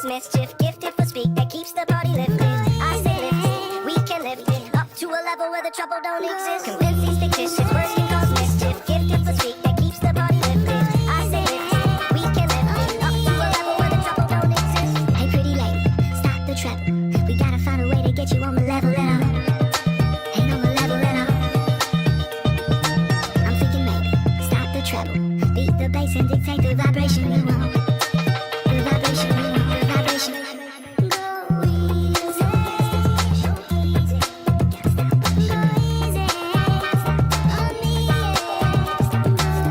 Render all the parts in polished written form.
mischief, gifted for speak that keeps the party lifted. I say lifted, we can lift it up to a level where the trouble don't exist. Convince these fictitious words can cause mischief, gifted for speak that keeps the party lifted. I say lifted, we can lift it up to a level where the trouble don't exist. Hey pretty lady, stop the trouble. We gotta find a way to get you on the level now. Ain't on the level now. I'm thinking maybe stop the treble, beat the bass and dictate the vibration you want. The vibration you want, the vibration. Go easy.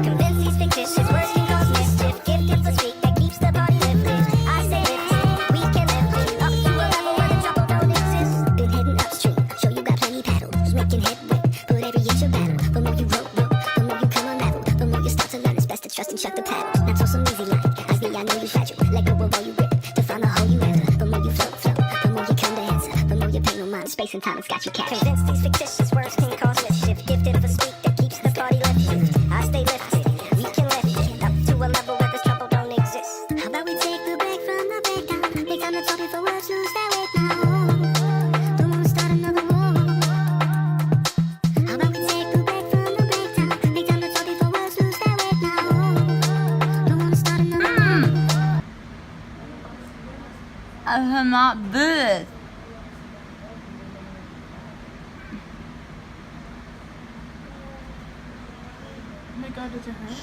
Convince these fictitious words can cause mischief, gifted for speak that keeps the party lifted. I say lifted, we can lift it up to a level where the trouble don't exist. Been heading upstream, show you got plenty paddles, making headway, put every inch of battle. The more you rope, the more you come unravel. The more you start to learn, it's best to trust and chuck the paddle. Now toss some easy line, I see I know you fragile. Let go of all you rip, to find the hole you enter. The more you float, the more you come to answer. The more you pay no mind, space and time has got you captured. Convince these fictitious words can cause mischief, gifted for speak that keeps the party lifted. I stay lifted, we can lift it up to a level where this trouble don't exist. How about we take the break from the breakdown? Make time to talk before words lose their weight now. Don't wanna start another war. How about we take the break from the breakdown? Make time to talk before words lose their weight now. Don't wanna start another war. I cannot do it. Oh my god, does it hurt?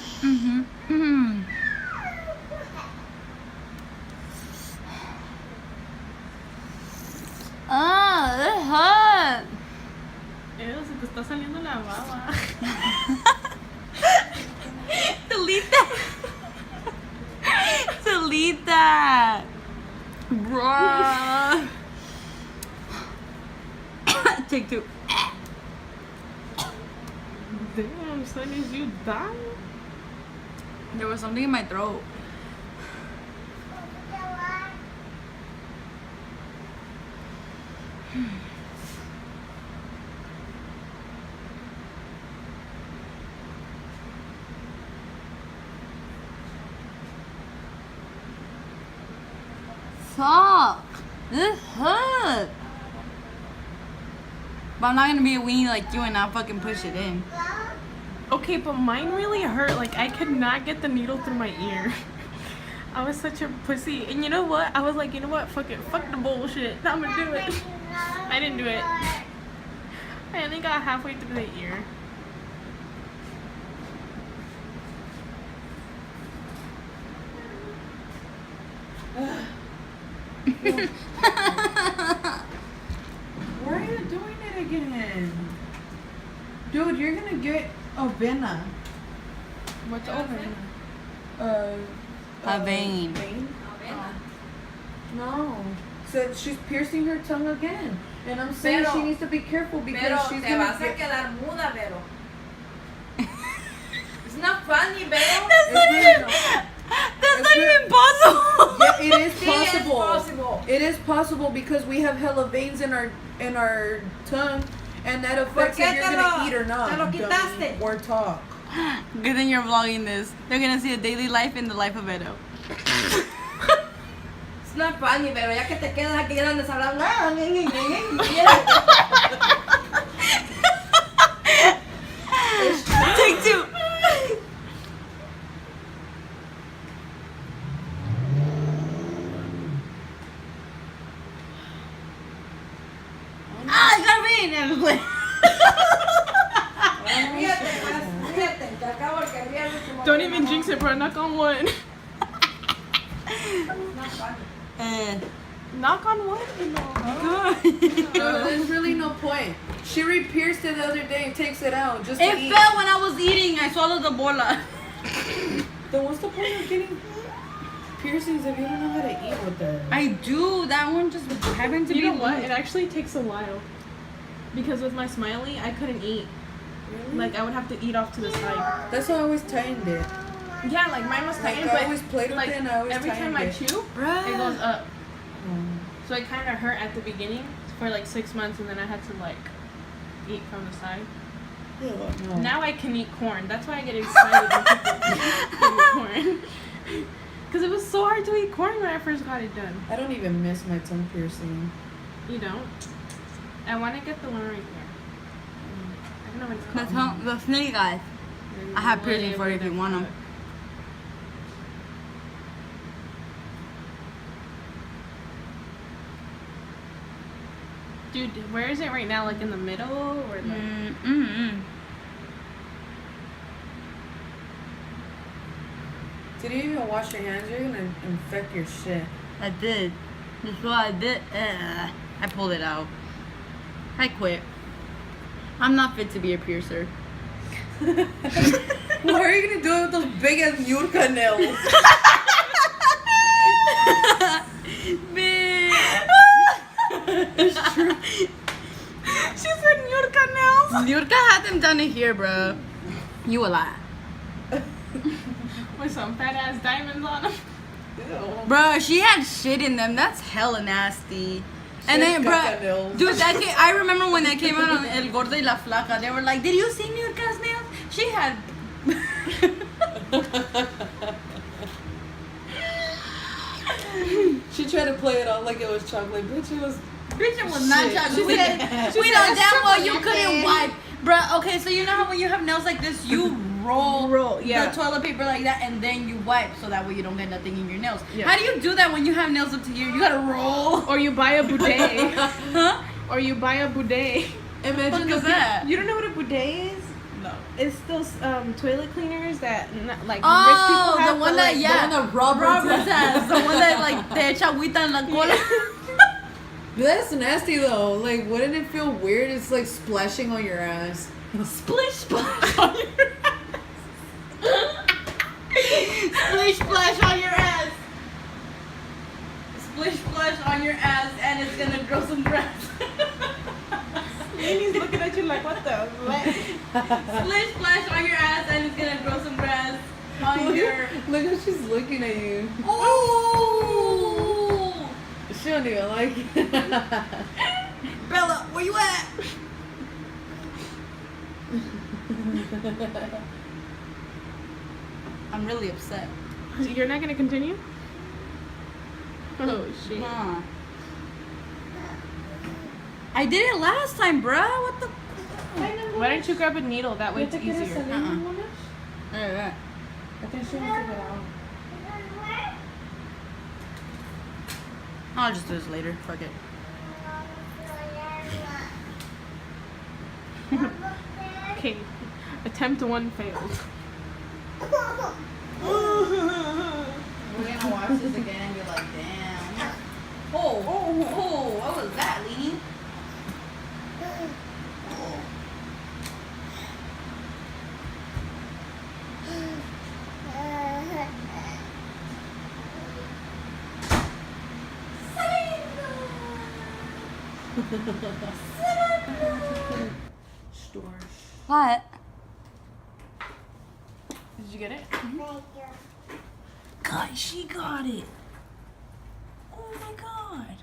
Ah, it hurt. Se te está saliendo la baba. Delete that. Delete that. Bruh. Take two. Damn, son, is you dying? There was something in my throat. Fuck. This hurt. But I'm not gonna be a weenie like you and not fucking push it in. Okay, but mine really hurt. Like, I could not get the needle through my ear. I was such a pussy. And you know what? I was like, you know what? Fuck it. Fuck the bullshit. I'm gonna do it. I didn't do it. I only got halfway through the ear. Why are you doing it again? Dude, you're gonna get a vena. What's over? A vein. No. So she's piercing her tongue again. And I'm saying she needs to be careful because she's te gonna vas a quedar muda, Vero. It's not funny, Vero. That's not even possible. Yeah, it is Sí, possible. es possible. It is possible because we have hella veins in our tongue, and that affects if qué you're te gonna lo- eat or not. te lo quitaste? dummy, or talk. Good thing you're vlogging this. They're gonna see a daily life in the life of Edo. It's not funny, Vero. Ya que te quedas aquí grandes hablando. Take two. Ah, I got vein. Fíjate, te acabo de cambiar el último. Don't even jinx it, bro. Knock on wood. It's not funny. Knock on wood, you know. Dude, there's really no point. She re-pierced it the other day and takes it out just to It eat. fell when I was eating. I swallowed the bola. Then what's the point of getting piercings if you don't know how to eat with them? I do. That one just happened to be. You know what? It actually takes a while. Because with my smiley, I couldn't eat. Really? Like, I would have to eat off to the side. That's how I always tightened it. Yeah, like mine was Like, tightened, I but always played with like, it and I always every time tightened I it. chew, it goes up. So it kind of hurt at the beginning for like 6 months, and then I had to like eat from the side. No. Now I can eat corn. That's why I get excited when people eat corn. Because it was so hard to eat corn when I first got it done. I don't even miss my tongue piercing. You don't? I want to get the one right there. I don't know what it's called. The snake eyes. I have piercing for you if you want them. Dude, where is it right now? Like in the middle or like? Did you even wash your hands? You're gonna infect your shit. I did. That's what I did. I pulled it out. I quit. I'm not fit to be a piercer. What are you gonna do with those big ass Yurka nails? It's true. She said Yurka nails. Yurka had them done in here, bro. You a lie. With some fat ass diamonds on them. Bro, she had shit in them. That's hella nasty. And then, bro, nails. dude, I remember when that came out on El Gordo y la Flaca. They were like, "Did you see Yurka's nails?" She had. She tried to play it off like it was chocolate, bitch. It was. Bitch, it was not Shit. chocolate. We said know damn well you couldn't wipe. Bruh, okay, so you know how when you have nails like this, you roll yeah. the toilet paper like that and then you wipe so that way you don't get nothing in your nails. Yeah. How do you do that when you have nails up to here? You gotta roll. Or you buy a bidet. Huh? Or you buy a bidet. Imagine what is that? You don't know what a bidet is? No. It's those toilet cleaners that like rich Oh, people have. the one but, that, like, yeah. the one that Robert's has. The one that, like, te echa agüita en la cola. That's nasty though. Like, wouldn't it feel weird? It's like splashing on your ass. Splish splash on your ass. Splish splash on your ass. Splish splash on your ass and it's gonna grow some grass. And he's looking at you like, what the? Splish splash on your ass and it's gonna grow some grass on your. Look how she's looking at you. Oh! She don't even like it. Bella, where you at? I'm really upset. You're not gonna continue? Oh shit. Huh. I did it last time, bruh. What the? Why don't you grab a needle? That way it's easier. Yeah. I think she wants to get out. I'll just do this later. Fuck it. Okay. Attempt 1 failed. We're gonna watch this again and you're like, damn. Oh, what was that, Leanie? Store. What? Did you get it? God, she got it. Oh my god.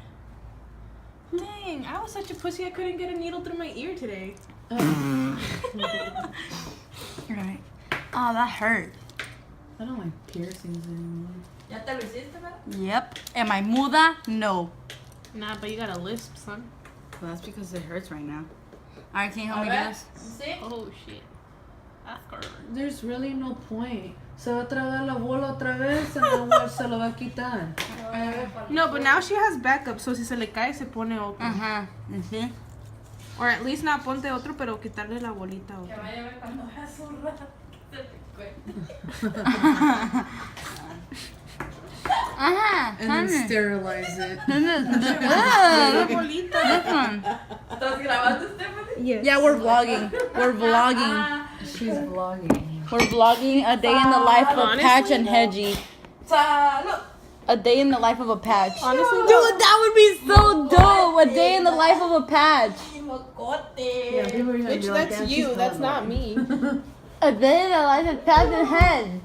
Dang, I was such a pussy I couldn't get a needle through my ear today. Right. Oh, that hurt. I don't like piercings anymore. Yep. Am I muda? No. Nah, but you got a lisp, son. Well, that's because it hurts right now. Alright, can you help me get this? Oh shit. That's good. There's really no point. Se va a tragar la bola otra vez and then se lo va a quitar. No, but now she has backup, so si se le cae se pone otro. Ajá. ¿Sí? Or at least not ponte otro, pero quitarle la bolita a otro. Ajá. And then sterilize it. This one. Yes. Yeah, we're vlogging. We're vlogging. She's vlogging. We're vlogging a day in the life of Honestly, Patch and Hedgie. A day in the life of a patch. Honestly, Dude, that would be so dope. A day in the life of a patch. Yeah, people are gonna bitch, be like, that's "Damn, you. she's That's hella not me. A day in the life of Patch and Hedge.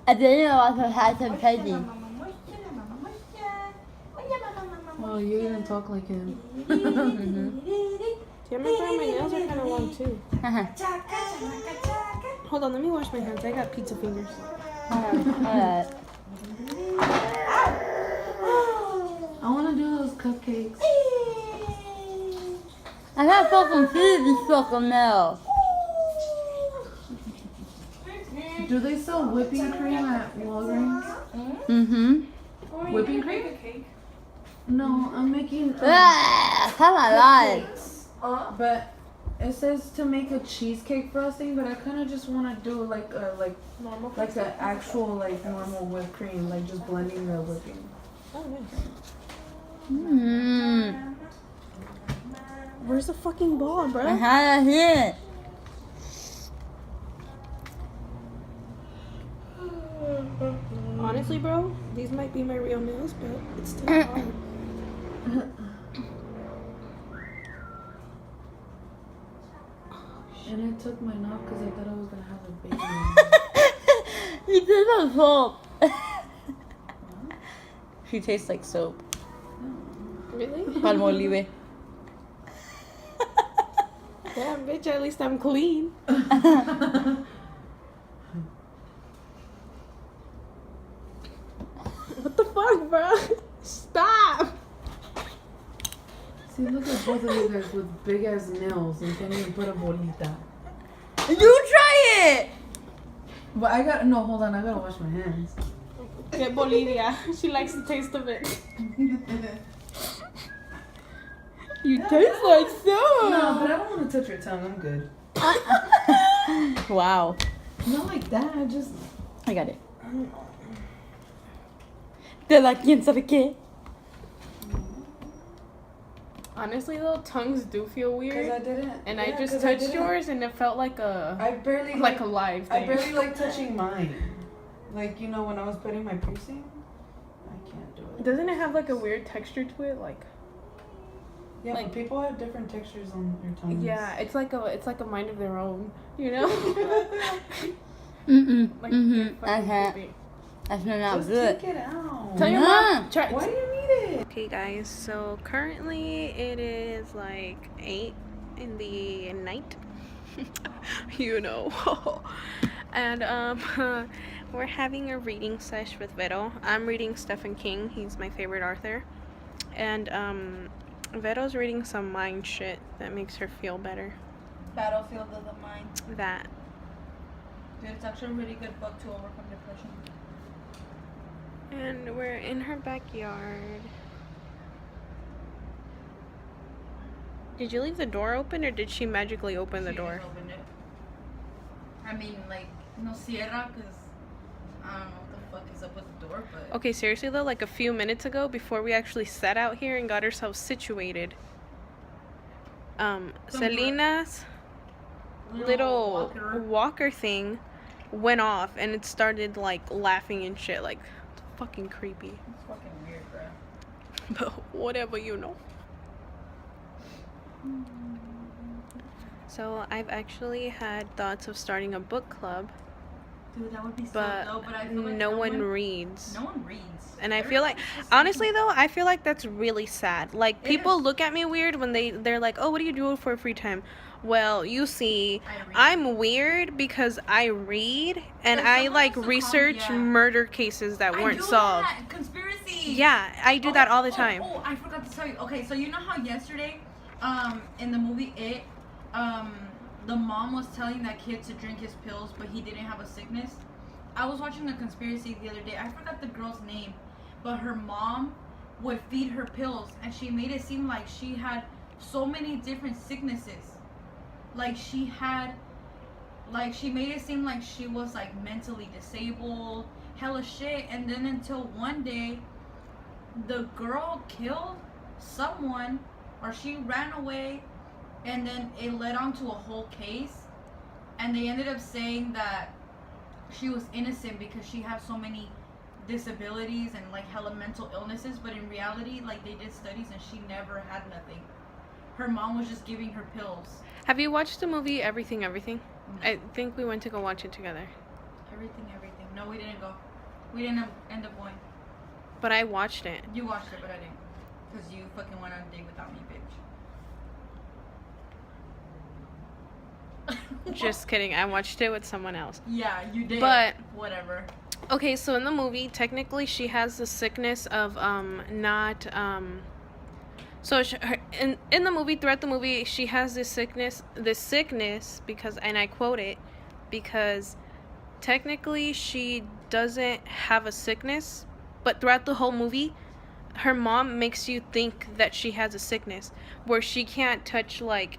A day in the life of Patch and Hedgie. Oh, you even talk like him. Yeah, my nails are kind of long too. Uh-huh. Hold on, let me wash my hands. I got pizza fingers. Alright. I want to do those cupcakes. I got fucking feed this fucking milk. Do they sell whipping cream at Walgreens? Mm-hmm. Whipping cream? No, I'm making Ah, how I like. but it says to make a cheesecake frosting, but I kind of just want to do like a Normal. like the actual like normal whipped cream, like just blending the whipping. Oh, nice. Mmm. Where's the fucking ball, bro? I had it here. Honestly, bro, these might be my real nails, but it's still hard. And I took mine off because I thought I was gonna have a baby. You did a soap. She tastes like soap. Really? Palmolive. Damn, bitch, at least I'm clean. What the fuck, bro? Stop! See, look at both of you guys with big ass nails and can't even put a bolita. You try it. But hold on, I gotta wash my hands. Get Bolivia. She likes the taste of it. You taste like soap. No, but I don't want to touch your tongue. I'm good. Wow. Not like that. I got it. De la quién sabe qué. Honestly, though, tongues do feel Because weird. I didn't. And I just touched yours, and it felt like a I barely like a live I thing. barely like touching mine. Like, you know, when I was putting my piercing, I can't do it. Doesn't it have like a weird texture to it? Like, Yeah, like- but people have different textures on their tongues. yeah, it's like a mind of their own, you know? Mm-mm. Like, Mm-hmm. they're fucking Okay. creepy. That's not Just good. take it out. Tell your Yeah. mom. Try. Why do you need it? Okay, guys. So currently it is like 8 in the night. You know. And we're having a reading sesh with Vero. I'm reading Stephen King. He's my favorite author. And Vero's reading some mind shit that makes her feel better. Battlefield of the Mind. That. Dude, it's actually a really good book to overcome depression. And we're in her backyard. Did you leave the door open, or did she magically open the door? Opened it. I mean, like, no cierra, because I don't know what the fuck is up with the door, but... Okay, seriously though, like a few minutes ago, before we actually sat out here and got ourselves situated, Selena's little walker thing went off, and it started like laughing and shit. Like, it's fucking creepy. It's fucking weird, bro. But whatever, you know. So I've actually had thoughts of starting a book club, Dude, that would be so but dope, but I feel like no one reads. No one reads. And I feel like, honestly though, I feel like that's really sad. Like, people look at me weird when they're like, oh, what do you do for free time? Well, you see, I'm weird because I read and I like research murder cases that weren't solved. Conspiracy. Yeah, I do that all the time. Oh, I forgot to tell you. Okay, so you know how yesterday, in the movie It, the mom was telling that kid to drink his pills, but he didn't have a sickness. I was watching a conspiracy the other day. I forgot the girl's name, but her mom would feed her pills, and she made it seem like she had so many different sicknesses. Like she made it seem like she was like mentally disabled, hella shit. And then until one day, the girl killed someone, or she ran away, and then it led on to a whole case, and they ended up saying that she was innocent because she had so many disabilities and like hella mental illnesses, but in reality, like, they did studies and she never had nothing. Her mom was just giving her pills. Have you watched the movie Everything, Everything? No. I think we went to go watch it together. Everything. No, we didn't go. We didn't end up going. But I watched it. You watched it, but I didn't. Because you fucking went on a date without me, bitch. Just kidding. I watched it with someone else. Yeah, you did. But whatever. okay, so in the movie, technically, she has the sickness of not So in the movie, throughout the movie, she has this sickness because, and I quote it, because technically she doesn't have a sickness, but throughout the whole movie, her mom makes you think that she has a sickness where she can't touch like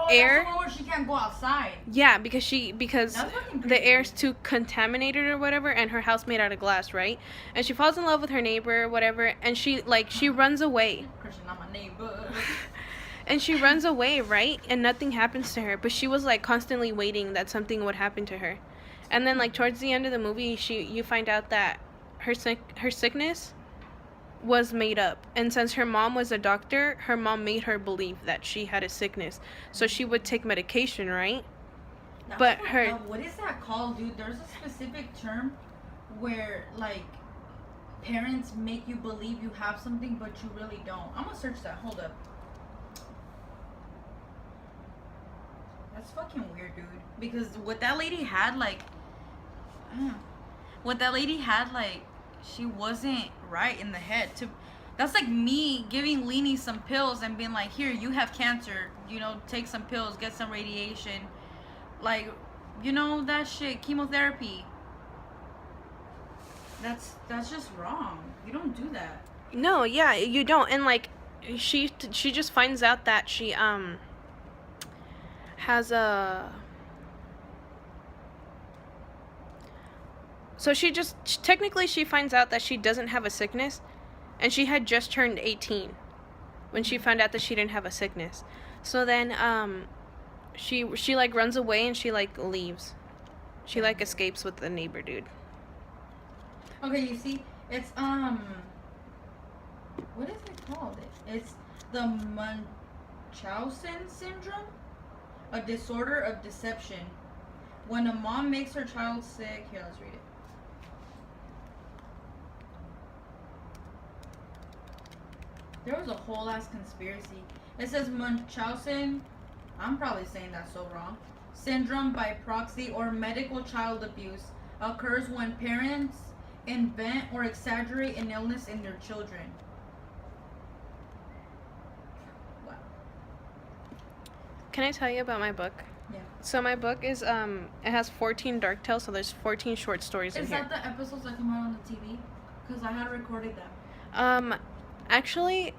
air. That's the one where she can't go outside. Yeah, because That's fucking the crazy. air's too contaminated or whatever, and her house made out of glass, right? And she falls in love with her neighbor or whatever, and she runs away. Christian, I'm a neighbor. And she runs away, right? And nothing happens to her, but she was like constantly waiting that something would happen to her. And then like towards the end of the movie, you find out that her sickness was made up, and since her mom was a doctor, her mom made her believe that she had a sickness, so she would take medication, right? That's But fucked her- up. What is that called, dude? There's a specific term where like parents make you believe you have something but you really don't. I'm gonna search that. Hold up. That's fucking weird, dude. Because what that lady had, like, she wasn't right in the head. That's like me giving Leanie some pills and being like, here, you have cancer. You know, take some pills, get some radiation. Like, you know, that shit, chemotherapy. That's just wrong. You don't do that. No, yeah, you don't. And like she just finds out that she has a so technically she finds out that she doesn't have a sickness, and she had just turned 18 when she found out that she didn't have a sickness. So then she like runs away and she like leaves. She like escapes with the neighbor dude. Okay, you see, it's what is it called? It's the Munchausen syndrome, a disorder of deception. When a mom makes her child sick, here, let's read it. There was a whole ass conspiracy. It says Munchausen, I'm probably saying that so wrong, syndrome by proxy or medical child abuse occurs when parents invent or exaggerate an illness in their children. Wow. Can I tell you about my book? Yeah. So my book is it has 14 dark tales, so there's 14 short stories in Is here. that the episodes that come out on the TV? Because I had recorded them. Actually,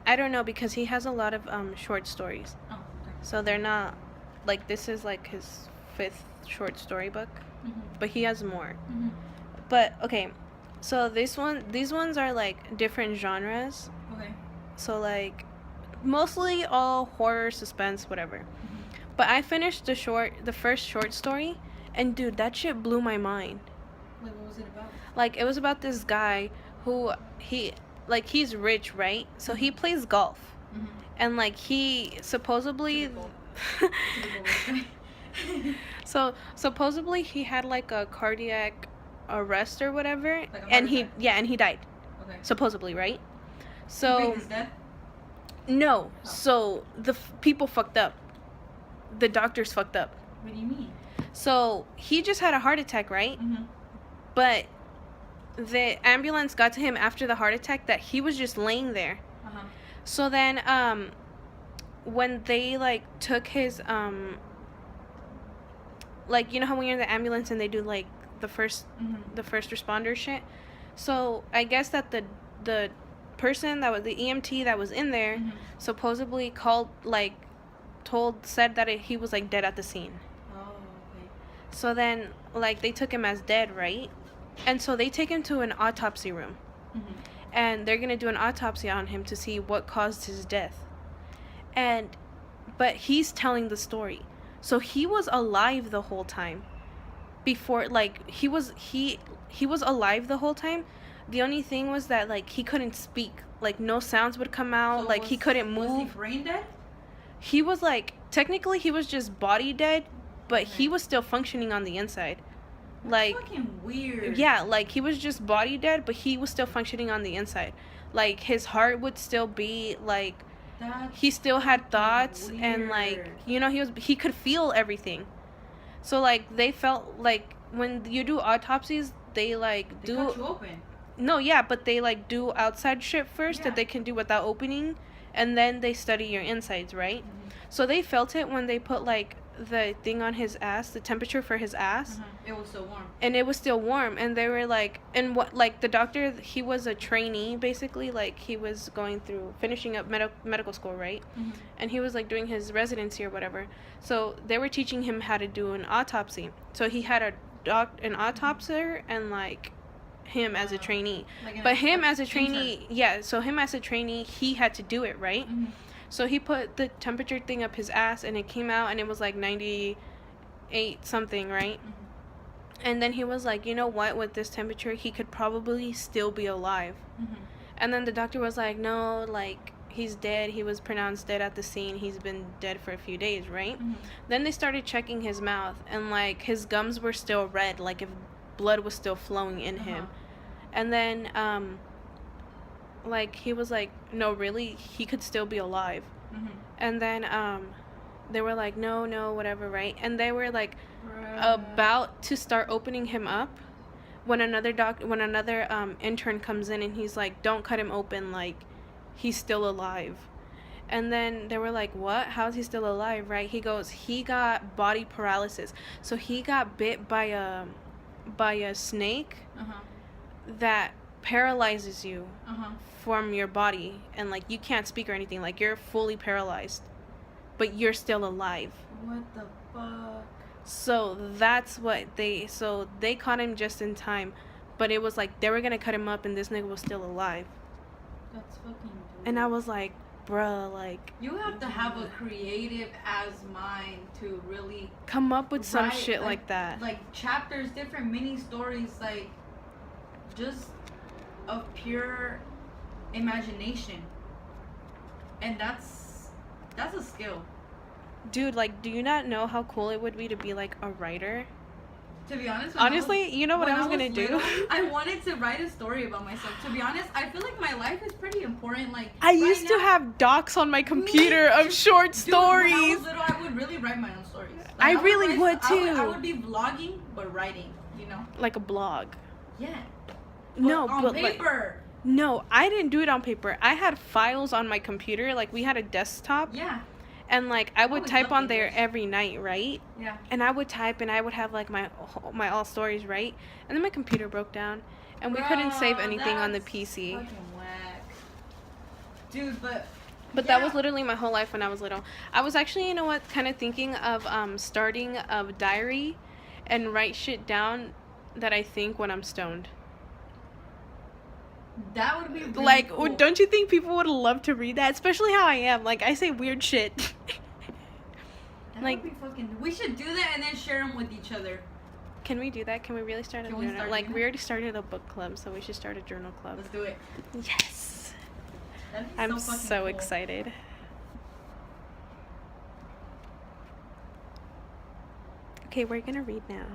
I don't know, because he has a lot of short stories. Oh, okay. So they're not like, this is like his 5th short story book, Mm-hmm. but he has more. Mm-hmm. But okay, so these ones are like different genres. Okay. So like mostly all horror, suspense, whatever. Mm-hmm. But I finished the first short story, and dude, that shit blew my mind. Like, what was it about? Like, it was about this guy who he's rich, right? So he plays golf. Mm-hmm. And like he supposedly so supposedly he had like a cardiac arrest or whatever, Like a heart and attack. and he died. Okay. Supposedly, right? You So think he's dead? no. Oh. So the people fucked up. The doctors fucked up. What do you mean? So he just had a heart attack, right? Mm-hmm. But the ambulance got to him after the heart attack that he was just laying there. Uh-huh. So then when they like took his like, you know how when you're in the ambulance and they do like the first responder shit? So I guess that the person that was the EMT that was in there Mm-hmm. supposedly said that he was like dead at the scene. Oh, okay. So then like they took him as dead, right? And so they take him to an autopsy room, Mm-hmm. and they're gonna do an autopsy on him to see what caused his death. But he's telling the story, so he was alive the whole time. Before, like, he was alive the whole time. The only thing was that like he couldn't speak, like no sounds would come out, So like he couldn't move. Was he brain dead? He was like, technically he was just body dead, but Okay. he was still functioning on the inside. That's Like, fucking weird. yeah, like he was just body dead, but he was still functioning on the inside. Like his heart would still be like That's he still had thoughts weird. and like, you know, he could feel everything. So like they felt like when you do autopsies, they like They cut you open. no, yeah, but they like do outside shit first Yeah. that they can do without opening, and then they study your insides, right? Mhm. So they felt it when they put like the thing on his ass, the temperature for his ass, It was so warm. and it was still warm, and they were like, and what, like the doctor, he was a trainee basically, like he was going through finishing up medical school, right? And he was like doing his residency or whatever. So they were teaching him how to do an autopsy. So he had an autopsier and like him as a trainee. Like But him as a trainee, yeah, so him as a trainee, he had to do it, right? So he put the temperature thing up his ass, and it came out, and it was like 98 something, right? And then he was like, you know what, with this temperature, he could probably still be alive. And then the doctor was like, no, like, he's dead. He was pronounced dead at the scene. He's been dead for a few days, right? Then they started checking his mouth, and like his gums were still red, like if blood was still flowing in him. And then like he was like, no, really, he could still be alive. And then they were like, no, whatever, right? And they were like about to start opening him up when another intern comes in, and he's like, don't cut him open, like he's still alive. And then they were like, what? How's he still alive, right? He goes, he got body paralysis. So he got bit by a snake that paralyzes you from your body, and like you can't speak or anything, like you're fully paralyzed, but you're still alive. What the fuck? So that's what they caught him just in time, but it was like they were gonna cut him up, and this nigga was still alive. That's fucking dope. And I was like, bruh, like You have to have a creative ass mind to really come up with some write, shit like that. Like chapters, different mini stories, like just of pure imagination. And that's a skill. Dude, like, do you not know how cool it would be to be like a writer? To be honest, Honestly, you know what I was gonna do? little, I wanted to write a story about myself. To be honest, I feel like my life is pretty important. Like I used to have docs on my computer of short Dude, when I stories. was little, I would really write my own stories. Like, I really would too. I would be vlogging, but writing. You know? Like a blog. Yeah. No, on but like, paper. no, I didn't do it on paper. I had files on my computer. Like we had a desktop. Yeah. And like I would always type loved on there English. every night, right? Yeah. And I would type, and I would have like my all stories, right? And then my computer broke down, and we couldn't save anything on the that's PC. Fucking whack. Dude, but That was literally my whole life when I was little. I was actually, you know what, kind of thinking of starting a diary and write shit down that I think when I'm stoned. that would be really Like, cool. don't you think people would love to read that? Especially how I am. Like, I say weird shit. That like- would be fucking. We should do that and then share them with each other. Can we do that? Can we really start a Can we journal? start Like, doing we that? already started a book club, so we should start a journal club. Let's do it. Yes. That'd be I'm so fucking so cool. excited. Okay, we're gonna read now.